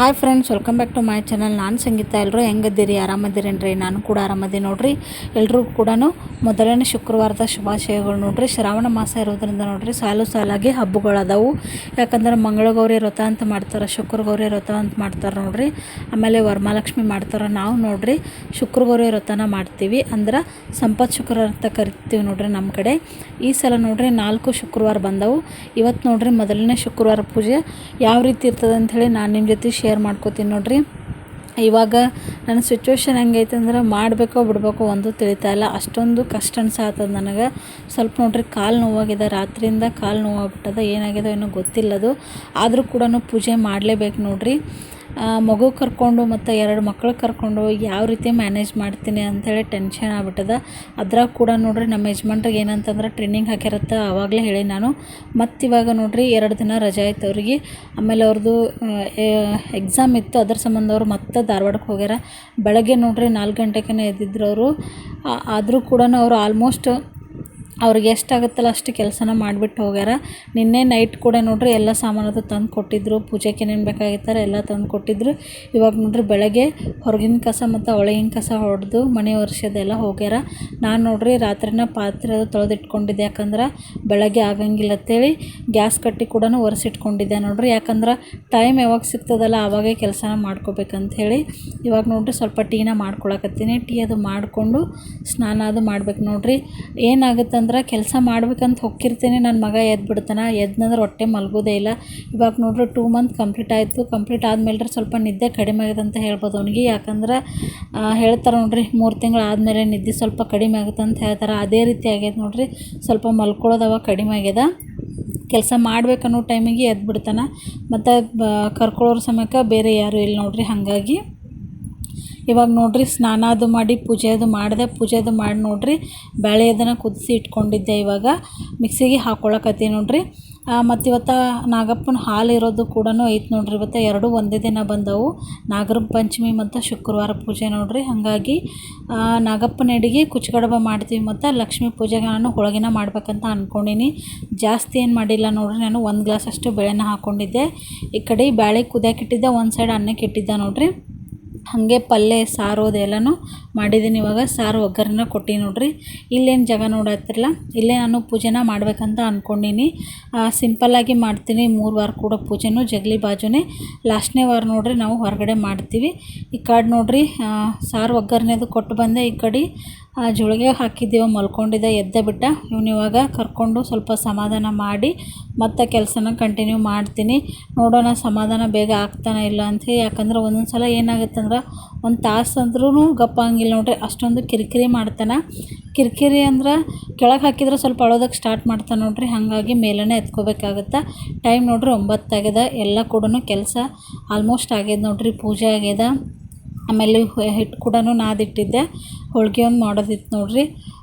Hi friends, welcome back to my channel. ನಾನು ಸಂಗೀತ. ಎಲ್ಲರೂ ಹೆಂಗದ್ದೀರಿ? ಆರಾಮದಿರೇನ್ರಿ? ನಾನು ಕೂಡ ಆರಾಮದ್ದೀನಿ ನೋಡ್ರಿ. ಎಲ್ರಿಗೂ ಕೂಡ ಮೊದಲನೇ ಶುಕ್ರವಾರದ ಶುಭಾಶಯಗಳು ನೋಡ್ರಿ. ಶ್ರಾವಣ ಮಾಸ ಇರೋದ್ರಿಂದ ನೋಡ್ರಿ ಸಾಲಾಗಿ ಹಬ್ಬಗಳದಾವು. ಯಾಕಂದ್ರೆ ಮಂಗಳಗೌರಿ ವ್ರತ ಅಂತ ಮಾಡ್ತಾರೆ, ಶುಕ್ರಗೌರಿ ವ್ರತ ಅಂತ ಮಾಡ್ತಾರೆ ನೋಡ್ರಿ. ಆಮೇಲೆ ವರಮಹಾಲಕ್ಷ್ಮಿ ಮಾಡ್ತಾರೆ. ನಾವು ನೋಡ್ರಿ ಶುಕ್ರಗೌರಿ ವ್ರತನ ಮಾಡ್ತೀವಿ, ಅಂದ್ರೆ ಸಂಪತ್ ಶುಕ್ರವಾರ ಅಂತ ಕರಿತೀವಿ ನೋಡ್ರಿ ನಮ್ಮ ಕಡೆ. ಈ ಸಲ ನೋಡ್ರಿ 4 ಶುಕ್ರವಾರ ಬಂದವು. ಇವತ್ತು ನೋಡ್ರಿ ಮೊದಲನೇ ಶುಕ್ರವಾರ ಪೂಜೆ ಯಾವ ರೀತಿ ಇರ್ತದೆ ಅಂಥೇಳಿ ನಾನು ನಿಮ್ಮ ಜೊತೆ ಶೇರ್ ಮಾಡ್ಕೋತೀನಿ ನೋಡ್ರಿ. ಇವಾಗ ನನ್ನ ಸಿಚುವೇಶನ್ ಹೆಂಗೈತೆ ಅಂದ್ರೆ ಮಾಡಬೇಕೋ ಬಿಡಬೇಕೋ ಒಂದು ತಿಳಿತಾ ಇಲ್ಲ. ಅಷ್ಟೊಂದು ಕಷ್ಟ ಅನ್ಸಾತದ ನನಗೆ. ಸ್ವಲ್ಪ ನೋಡ್ರಿ ಕಾಲು ನೋವಾಗಿದೆ, ರಾತ್ರಿಯಿಂದ ಕಾಲು ನೋವಾಗ್ಬಿಟ್ಟದ. ಏನಾಗಿದೆ ಏನೋ ಗೊತ್ತಿಲ್ಲದು. ಆದರೂ ಕೂಡ ಪೂಜೆ ಮಾಡಲೇಬೇಕು ನೋಡ್ರಿ. ಮಗು ಕರ್ಕೊಂಡು ಮತ್ತು 2 ಮಕ್ಕಳು ಕರ್ಕೊಂಡು ಯಾವ ರೀತಿ ಮ್ಯಾನೇಜ್ ಮಾಡ್ತೀನಿ ಅಂಥೇಳಿ ಟೆನ್ಷನ್ ಆಗ್ಬಿಟ್ಟದ. ಅದ್ರಾಗ ಕೂಡ ನೋಡ್ರಿ ನಮ್ಮ ಯಜಮಾನ್ರಿಗೆ ಏನಂತಂದ್ರೆ ಟ್ರೈನಿಂಗ್ ಹಾಕಿರತ್ತೆ, ಆವಾಗಲೇ ಹೇಳಿ ನಾನು. ಮತ್ತು ಇವಾಗ ನೋಡ್ರಿ 2 ದಿನ ರಜೆ ಆಯ್ತು ಅವ್ರಿಗೆ. ಆಮೇಲೆ ಅವ್ರದ್ದು ಎಕ್ಸಾಮ್ ಇತ್ತು, ಅದ್ರ ಸಂಬಂಧ ಅವ್ರು ಮತ್ತೆ ಧಾರವಾಡಕ್ಕೆ ಹೋಗ್ಯಾರ. ಬೆಳಗ್ಗೆ ನೋಡ್ರಿ 4 ಗಂಟೆಗೆ ಎದ್ದಿದ್ರು ಅವರು. ಆದರೂ ಕೂಡ ಅವರು ಆಲ್ಮೋಸ್ಟ್ ಅವ್ರಿಗೆ ಎಷ್ಟಾಗುತ್ತಲ್ಲ ಅಷ್ಟು ಕೆಲಸನ ಮಾಡಿಬಿಟ್ಟು ಹೋಗ್ಯಾರ. ನಿನ್ನೆ ನೈಟ್ ಕೂಡ ನೋಡ್ರಿ ಎಲ್ಲ ಸಾಮಾನದು ತಂದು ಕೊಟ್ಟಿದ್ದರು. ಪೂಜೆಗೆ ಏನೇನು ಬೇಕಾಗಿತ್ತಾರೆ ಎಲ್ಲ ತಂದು ಕೊಟ್ಟಿದ್ದರು. ಇವಾಗ ನೋಡ್ರಿ ಬೆಳಗ್ಗೆ ಹೊರಗಿನ ಕಸ ಮತ್ತು ಒಳಗಿನ ಕಸ ಹೊಡೆದು ಮನೆ ಒರೆಸೋದೆಲ್ಲ ಹೋಗ್ಯಾರ. ನಾನು ನೋಡ್ರಿ ರಾತ್ರಿನ ಪಾತ್ರೆ ತೊಳೆದಿಟ್ಕೊಂಡಿದ್ದೆ, ಯಾಕಂದ್ರೆ ಬೆಳಗ್ಗೆ ಆಗಂಗಿಲ್ಲ ಅಂತೇಳಿ ಗ್ಯಾಸ್ ಕಟ್ಟಿ ಕೂಡ ಒರೆಸಿಟ್ಕೊಂಡಿದ್ದೆ ನೋಡ್ರಿ. ಯಾಕಂದ್ರೆ ಟೈಮ್ ಯಾವಾಗ ಸಿಗ್ತದಲ್ಲ ಆವಾಗೇ ಕೆಲಸನ ಮಾಡ್ಕೋಬೇಕಂತ ಹೇಳಿ ಇವಾಗ ನೋಡ್ರಿ ಸ್ವಲ್ಪ ಟೀನ ಮಾಡ್ಕೊಳಕತ್ತೀನಿ. ಟೀ ಅದು ಮಾಡಿಕೊಂಡು ಸ್ನಾನ ಅದು ಮಾಡ್ಬೇಕು ನೋಡ್ರಿ. ಏನಾಗುತ್ತೆ ಕೆಲಸ ಮಾಡ್ಬೇಕಂತ ಹೋಗಿರ್ತೀನಿ, ನನ್ನ ಮಗ ಎದ್ಬಿಡ್ತಾನೆ. ಎದ್ನಂದ್ರೆ ಹೊಟ್ಟೆ ಮಲ್ಗೋದೇ ಇಲ್ಲ. ಇವಾಗ ನೋಡ್ರಿ 2 ಮಂತ್ ಕಂಪ್ಲೀಟ್ ಆಯಿತು. ಕಂಪ್ಲೀಟ್ ಆದಮೇಲೆ ಸ್ವಲ್ಪ ನಿದ್ದೆ ಕಡಿಮೆ ಆಗಿದೆ ಅಂತ ಹೇಳ್ಬೋದು ಅವನಿಗೆ. ಯಾಕಂದ್ರೆ ಹೇಳ್ತಾರೆ ನೋಡ್ರಿ 3 ತಿಂಗಳು ಆದಮೇಲೆ ನಿದ್ದೆ ಸ್ವಲ್ಪ ಕಡಿಮೆ ಆಗುತ್ತೆ ಅಂತ ಹೇಳ್ತಾರೆ. ಅದೇ ರೀತಿ ಆಗೈತೆ ನೋಡ್ರಿ. ಸ್ವಲ್ಪ ಮಲ್ಕೊಳ್ಳೋದವ ಕಡಿಮೆ ಆಗ್ಯದ. ಕೆಲಸ ಮಾಡ್ಬೇಕನ್ನೋ ಟೈಮಿಗೆ ಎದ್ಬಿಡ್ತಾನೆ. ಮತ್ತು ಕರ್ಕೊಳ್ಳೋರ ಸಮಯಕ್ಕೆ ಬೇರೆ ಯಾರೂ ಇಲ್ಲ ನೋಡ್ರಿ. ಹಾಗಾಗಿ ಇವಾಗ ನೋಡ್ರಿ ಸ್ನಾನ ಅದು ಮಾಡಿ ಪೂಜೆ ಅದು ಮಾಡಿದೆ. ಪೂಜೆ ಅದು ಮಾಡಿ ನೋಡ್ರಿ ಬೇಳೆ ಅದನ್ನು ಕುದಿಸಿ ಇಟ್ಕೊಂಡಿದ್ದೆ. ಇವಾಗ ಮಿಕ್ಸಿಗೆ ಹಾಕ್ಕೊಳಕತ್ತೀನಿ ನೋಡ್ರಿ. ಮತ್ತು ಇವತ್ತು ನಾಗಪ್ಪನ ಹಾಲು ಇರೋದು ಕೂಡ ಐತೆ ನೋಡ್ರಿ. ಇವತ್ತು 2 ಒಂದೇ ದಿನ ಬಂದವು, ನಾಗರ ಪಂಚಮಿ ಮತ್ತು ಶುಕ್ರವಾರ ಪೂಜೆ ನೋಡ್ರಿ. ಹಾಗಾಗಿ ನಾಗಪ್ಪನ ಎಡೆಗೆ ಕುಚ್ಚಗಡಬ ಮಾಡ್ತೀವಿ ಮತ್ತು ಲಕ್ಷ್ಮೀ ಪೂಜೆಗೆ ನಾನು ಹೋಳಿಗೆನ ಮಾಡ್ಬೇಕಂತ ಅಂದ್ಕೊಂಡೀನಿ. ಜಾಸ್ತಿ ಏನು ಮಾಡಿಲ್ಲ ನೋಡ್ರಿ. ನಾನು 1 ಗ್ಲಾಸ್ ಅಷ್ಟು ಬೇಳೆನ ಹಾಕ್ಕೊಂಡಿದ್ದೆ. ಈ ಕಡೆ ಬೇಳೆ ಕುದಿಯಾಕಿಟ್ಟಿದ್ದೆ, ಒಂದು ಸೈಡ್ ಅನ್ನಕ್ಕೆ ಇಟ್ಟಿದ್ದೆ ನೋಡ್ರಿ. ಹಾಗೆ ಪಲ್ಯ ಸಾರು ಅದೆಲ್ಲನೂ ಮಾಡಿದ್ದೀನಿ. ಇವಾಗ ಸಾರು ಒಗ್ಗರಣೆ ಕೊಟ್ಟು ನೋಡ್ರಿ. ಇಲ್ಲೇನು ಜಾಗ ನೋಡತ್ತಿರಲ್ಲ, ಇಲ್ಲೇ ನಾನು ಪೂಜೆನ ಮಾಡ್ಬೇಕಂತ ಅಂದ್ಕೊಂಡೀನಿ. ಸಿಂಪಲ್ಲಾಗಿ ಮಾಡ್ತೀನಿ. 3 ವಾರ ಕೂಡ ಪೂಜೆನೂ ಜಗಲಿ ಬಾಜುನೇ. ಲಾಸ್ಟ್ನೇ ವಾರ ನೋಡ್ರಿ ನಾವು ಹೊರಗಡೆ ಮಾಡ್ತೀವಿ. ಈ ಕಡೆ ನೋಡ್ರಿ ಸಾರು ಒಗ್ಗರಣೆದು ಕೊಟ್ಟು ಬಂದೆ. ಈ ಕಡೆ ಜೋಳಿಗೆ ಹಾಕಿದ್ದೀವ, ಮಲ್ಕೊಂಡಿದ್ದ, ಎದ್ದೆ ಬಿಟ್ಟ. ಇವಾಗ ಕರ್ಕೊಂಡು ಸ್ವಲ್ಪ ಸಮಾಧಾನ ಮಾಡಿ ಮತ್ತು ಕೆಲಸನ ಕಂಟಿನ್ಯೂ ಮಾಡ್ತೀನಿ. ನೋಡೋಣ ಸಮಾಧಾನ ಬೇಗ ಆಗ್ತಾನೆ ಇಲ್ಲ ಅಂಥೇಳಿ. ಯಾಕಂದ್ರೆ ಒಂದೊಂದು ಸಲ ಏನಾಗುತ್ತಂದ್ರೆ 1 ತಾಸು ಅಂದ್ರೂ ಗಪ್ಪ ಹಂಗಿಲ್ಲ ನೋಡ್ರಿ. ಅಷ್ಟೊಂದು ಕಿರಿಕಿರಿ ಮಾಡ್ತಾನೆ. ಕಿರಿಕಿರಿ ಅಂದ್ರೆ ಕೆಳಗೆ ಹಾಕಿದ್ರೆ ಸ್ವಲ್ಪ ಅಳೋದಕ್ಕೆ ಸ್ಟಾರ್ಟ್ ಮಾಡ್ತಾನೆ ನೋಡ್ರಿ. ಹಾಗಾಗಿ ಮೇಲೇ ಎತ್ಕೋಬೇಕಾಗುತ್ತೆ. ಟೈಮ್ ನೋಡ್ರಿ 9 ಆಗ್ಯದ. ಎಲ್ಲ ಕೂಡ ಕೆಲಸ ಆಲ್ಮೋಸ್ಟ್ ಆಗ್ಯದ ನೋಡ್ರಿ. ಪೂಜೆ ಆಗ್ಯದ. ಆಮೇಲೆ ಹಿಟ್ಟು ಕೂಡ ನಾದಿಟ್ಟಿದ್ದೆ. ಹೋಳಿಗೆ ಒಂದು ಮಾಡೋದಿತ್ತು ನೋಡ್ರಿ.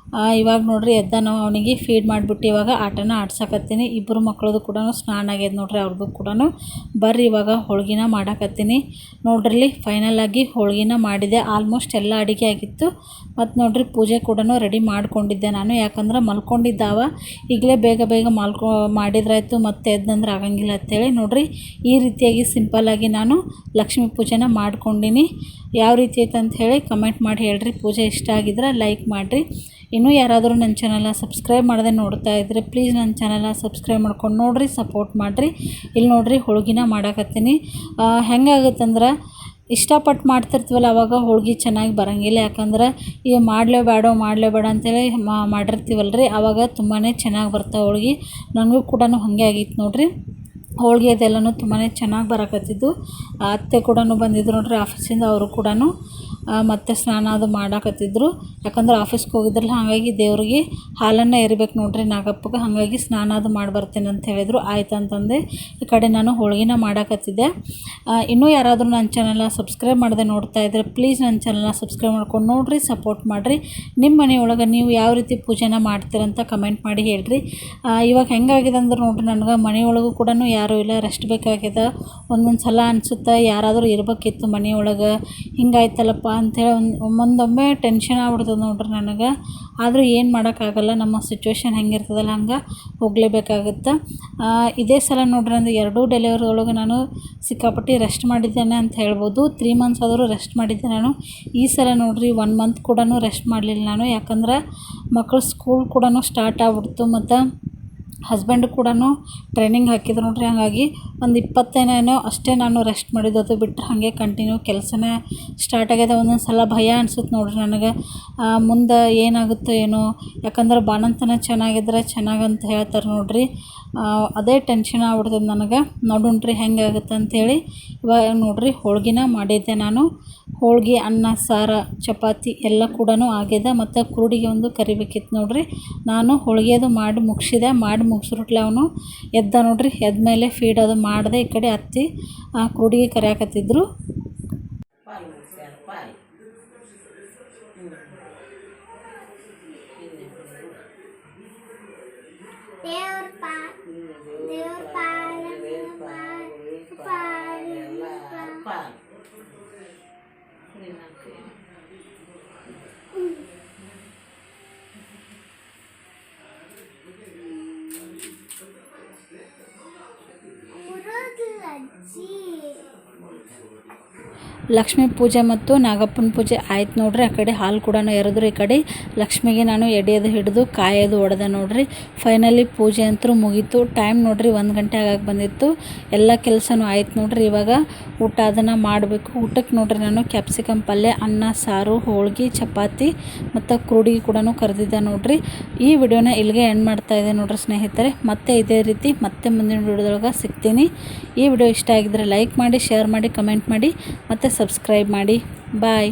ಇವಾಗ ನೋಡ್ರಿ ಎದ್ದ ನಾವು ಅವನಿಗೆ ಫೀಡ್ ಮಾಡಿಬಿಟ್ಟು ಇವಾಗ ಆಟನ ಆಡ್ಸಕತ್ತೀನಿ. 2 ಮಕ್ಕಳದು ಕೂಡ ಸ್ನಾನ ಆಗ್ಯದ ನೋಡ್ರಿ. ಅವ್ರದ್ದು ಕೂಡ ಬರ್ರಿ ಇವಾಗ ಹೋಳ್ಗಿನ ಮಾಡಕತ್ತೀನಿ ನೋಡ್ರಿ. ಫೈನಲಾಗಿ ಹೋಳ್ಗಿನ ಮಾಡಿದೆ. ಆಲ್ಮೋಸ್ಟ್ ಎಲ್ಲ ಅಡುಗೆ ಆಗಿತ್ತು. ಮತ್ತು ನೋಡ್ರಿ ಪೂಜೆ ಕೂಡ ರೆಡಿ ಮಾಡ್ಕೊಂಡಿದ್ದೆ ನಾನು. ಯಾಕಂದ್ರೆ ಮಲ್ಕೊಂಡಿದ್ದಾವ, ಈಗಲೇ ಬೇಗ ಮಾಡಿದ್ರಾಯ್ತು, ಮತ್ತೆ ಎದ್ದಂದ್ರೆ ಆಗಂಗಿಲ್ಲ ಅಂತೇಳಿ ನೋಡ್ರಿ ಈ ರೀತಿಯಾಗಿ ಸಿಂಪಲ್ಲಾಗಿ ನಾನು ಲಕ್ಷ್ಮೀ ಪೂಜೆನ ಮಾಡ್ಕೊಂಡಿನಿ. ಯಾವ ರೀತಿ ಐತೆ ಅಂತ ಹೇಳಿ ಕಮೆಂಟ್ ಮಾಡಿ ಹೇಳ್ರಿ. ಪೂಜೆ ಇಷ್ಟ ಆಗಿದ್ರೆ ಲೈಕ್ ಮಾಡಿರಿ. ಇನ್ನೂ ಯಾರಾದರೂ ನನ್ನ ಚಾನಲ್ನ ಸಬ್ಸ್ಕ್ರೈಬ್ ಮಾಡದೆ ನೋಡ್ತಾ ಇದ್ದರೆ ಪ್ಲೀಸ್ ನನ್ನ ಚಾನಲ್ನ ಸಬ್ಸ್ಕ್ರೈಬ್ ಮಾಡ್ಕೊಂಡು ನೋಡಿರಿ, ಸಪೋರ್ಟ್ ಮಾಡಿರಿ. ಇಲ್ಲಿ ನೋಡ್ರಿ ಹೋಳ್ಗಿನ ಮಾಡಕತ್ತೀನಿ. ಹೆಂಗಾಗುತ್ತಂದ್ರೆ ಇಷ್ಟಪಟ್ಟು ಮಾಡ್ತಿರ್ತೀವಲ್ಲ ಅವಾಗ ಹೋಳ್ಗೆ ಚೆನ್ನಾಗಿ ಬರೋಂಗಿಲ್ಲ. ಯಾಕಂದ್ರೆ ಈಗ ಮಾಡಲೇಬೇಡ ಅಂತೇಳಿ ಮಾಡಿರ್ತೀವಲ್ಲ ರೀ, ಆವಾಗ ತುಂಬಾ ಚೆನ್ನಾಗಿ ಬರ್ತಾವೆ ಹೋಳ್ಗೆ. ನನಗೂ ಕೂಡ ಹಾಗೆ ಆಗಿತ್ತು ನೋಡ್ರಿ. ಹೋಳ್ಗೆ ಅದೆಲ್ಲನೂ ತುಂಬಾ ಚೆನ್ನಾಗಿ ಬರಕತ್ತಿದ್ದು. ಅತ್ತೆ ಕೂಡ ಬಂದಿದ್ರು ನೋಡ್ರಿ ಆಫೀಸಿಂದ. ಅವರು ಕೂಡ ಮತ್ತು ಸ್ನಾನ ಅದು ಮಾಡಕತ್ತಿದ್ರು. ಯಾಕಂದ್ರೆ ಆಫೀಸ್ಗೆ ಹೋಗಿದ್ರಲ್ಲ, ಹಾಗಾಗಿ ದೇವ್ರಿಗೆ ಹಾಲನ್ನು ಎರಿಬೇಕು ನೋಡ್ರಿ ನಾಗಪ್ಪಗೆ. ಹಾಗಾಗಿ ಸ್ನಾನ ಅದು ಮಾಡಿ ಬರ್ತೀನಿ ಅಂತ ಹೇಳಿದರು. ಆಯ್ತು ಅಂತಂದೆ ಈ ಕಡೆ ನಾನು ಹೋಳ್ಗಿನ ಮಾಡಕತ್ತಿದ್ದೆ. ಇನ್ನೂ ಯಾರಾದರೂ ನನ್ನ ಚಾನಲ್ನ ಸಬ್ಸ್ಕ್ರೈಬ್ ಮಾಡದೆ ನೋಡ್ತಾ ಇದ್ದರೆ ಪ್ಲೀಸ್ ನನ್ನ ಚಾನಲ್ನ ಸಬ್ಸ್ಕ್ರೈಬ್ ಮಾಡ್ಕೊಂಡು ನೋಡಿರಿ, ಸಪೋರ್ಟ್ ಮಾಡಿರಿ. ನಿಮ್ಮ ಮನೆಯೊಳಗೆ ನೀವು ಯಾವ ರೀತಿ ಪೂಜೆನ ಮಾಡ್ತೀರಂತ ಕಮೆಂಟ್ ಮಾಡಿ ಹೇಳ್ರಿ. ಇವಾಗ ಹೆಂಗಾಗಿದೆ ಅಂದ್ರೆ ನೋಡ್ರಿ ನನಗೆ ಮನೆಯೊಳಗೂ ಕೂಡ ಯಾರು ಯಾರೂ ಇಲ್ಲ, ರೆಸ್ಟ್ ಬೇಕಾಗ್ಯದ. ಒಂದೊಂದು ಸಲ ಅನಿಸುತ್ತೆ ಯಾರಾದರೂ ಇರ್ಬೇಕಿತ್ತು ಮನೆಯೊಳಗೆ, ಹಿಂಗಾಯ್ತಲ್ಲಪ್ಪ ಅಂಥೇಳಿ ಒಂದೊಮ್ಮೆ ಟೆನ್ಷನ್ ಆಗ್ಬಿಡ್ತದೆ ನೋಡ್ರಿ ನನಗೆ. ಆದರೂ ಏನು ಮಾಡೋಕ್ಕಾಗಲ್ಲ, ನಮ್ಮ ಸಿಚುವೇಶನ್ ಹೆಂಗಿರ್ತದಲ್ಲ ಹಂಗೆ ಹೋಗಲೇಬೇಕಾಗುತ್ತೆ. ಇದೇ ಸಲ ನೋಡ್ರಿ ಅಂದರೆ 2 ಡೆಲಿವರಿ ಒಳಗೆ ನಾನು ಸಿಕ್ಕಾಪಟ್ಟೆ ರೆಸ್ಟ್ ಮಾಡಿದ್ದೇನೆ ಅಂತ ಹೇಳ್ಬೋದು. 3 ಮಂತ್ಸ್ ಆದರೂ ರೆಸ್ಟ್ ಮಾಡಿದ್ದೆ ನಾನು. ಈ ಸಲ ನೋಡ್ರಿ 1 ಮಂತ್ ಕೂಡ ರೆಸ್ಟ್ ಮಾಡಲಿಲ್ಲ ನಾನು. ಯಾಕಂದ್ರೆ ಮಕ್ಕಳು ಸ್ಕೂಲ್ ಕೂಡ ಸ್ಟಾರ್ಟ್ ಆಗ್ಬಿಡ್ತು ಮತ್ತು ಹಸ್ಬೆಂಡ್ ಕೂಡ ಟ್ರೈನಿಂಗ್ ಹಾಕಿದ್ರು ನೋಡ್ರಿ. ಹಾಗಾಗಿ ಒಂದು 20 ದಿನ ಅಷ್ಟೇ ನಾನು ರೆಸ್ಟ್ ಮಾಡಿದ್ದು, ಅದು ಬಿಟ್ಟರೆ ಹಾಗೆ ಕಂಟಿನ್ಯೂ ಕೆಲಸನೇ ಸ್ಟಾರ್ಟ್ ಆಗ್ಯದ. ಒಂದೊಂದು ಸಲ ಭಯ ಅನ್ಸುತ್ತೆ ನೋಡ್ರಿ ನನಗೆ, ಮುಂದೆ ಏನಾಗುತ್ತೋ ಏನೋ. ಯಾಕಂದ್ರೆ ಬಾಣಂತನ ಚೆನ್ನಾಗಿದ್ರೆ ಚೆನ್ನಾಗಂತ ಹೇಳ್ತಾರೆ ನೋಡ್ರಿ. ಅದೇ ಟೆನ್ಷನ್ ಆಗ್ಬಿಡ್ತದೆ ನನಗೆ. ನೋಡೋಣ್ರಿ ಹೆಂಗಾಗುತ್ತೆ ಅಂಥೇಳಿ. ಇವಾಗ ನೋಡ್ರಿ ಹೋಳ್ಗಿನ ಮಾಡಿದ್ದೆ ನಾನು. ಹೋಳ್ಗೆ, ಅನ್ನ, ಸಾರು, ಚಪಾತಿ ಎಲ್ಲ ಕೂಡ ಆಗಿದೆ. ಮತ್ತು ಕುರುಡಿಗೆ ಒಂದು ಕರಿಬೇಕಿತ್ತು ನೋಡ್ರಿ. ನಾನು ಹೋಳ್ಗೆದು ಮಾಡಿ ಮುಗಿಸಿದೆ. ಮಾಡಿ ಮುಗಿಸ್ರುಟ್ಲೆ ಅವನು ಎದ್ದ ನೋಡ್ರಿ. ಎದ್ದ ಮೇಲೆ ಫೀಡ್ ಅದು ಮಾಡಿದೆ. ಈ ಕಡೆ ಅತ್ತಿ ಕುರುಡಿಗೆ ಕರಿಯಾಕತ್ತಿದ್ರು. ಲಕ್ಷ್ಮೀ ಪೂಜೆ ಮತ್ತು ನಾಗಪ್ಪನ ಪೂಜೆ ಆಯ್ತು ನೋಡ್ರಿ. ಆ ಕಡೆ ಹಾಲು ಕೂಡ ಎರೆದ್ರು. ಈ ಕಡೆ ಲಕ್ಷ್ಮಿಗೆ ನಾನು ಎಡೆಯೋದು ಹಿಡಿದು ಕಾಯೋದು ಹೊಡೆದೆ ನೋಡ್ರಿ. ಫೈನಲಿ ಪೂಜೆ ಅಂತೂ ಮುಗೀತು. ಟೈಮ್ ನೋಡ್ರಿ 1 ಗಂಟೆ ಆಗಕ್ಕೆ ಬಂದಿತ್ತು. ಎಲ್ಲ ಕೆಲಸನೂ ಆಯ್ತು ನೋಡ್ರಿ. ಇವಾಗ ಊಟ ಅದನ್ನು ಮಾಡಬೇಕು. ಊಟಕ್ಕೆ ನೋಡ್ರಿ ನಾನು ಕ್ಯಾಪ್ಸಿಕಮ್ ಪಲ್ಯ, ಅನ್ನ, ಸಾರು, ಹೋಳ್ಗೆ, ಚಪಾತಿ ಮತ್ತು ಕುರುಡಿಗೆ ಕೂಡ ಕರೆದಿದ್ದೆ ನೋಡ್ರಿ. ಈ ವಿಡಿಯೋನ ಇಲ್ಲಿಗೆ ಎಂಡ್ ಮಾಡ್ತಾಯಿದ್ದೆ ನೋಡ್ರಿ ಸ್ನೇಹಿತರೆ. ಮತ್ತೆ ಇದೇ ರೀತಿ ಮತ್ತೆ ಮುಂದಿನ ವಿಡಿಯೋದೊಳಗೆ ಸಿಗ್ತೀನಿ. ಈ ವಿಡಿಯೋ ಇಷ್ಟ ಆಗಿದ್ರೆ ಲೈಕ್ ಮಾಡಿ, ಶೇರ್ ಮಾಡಿ, ಕಮೆಂಟ್ ಮಾಡಿ ಮತ್ತು ಸಬ್ಸ್ಕ್ರೈಬ್ ಮಾಡಿ. ಬಾಯ್.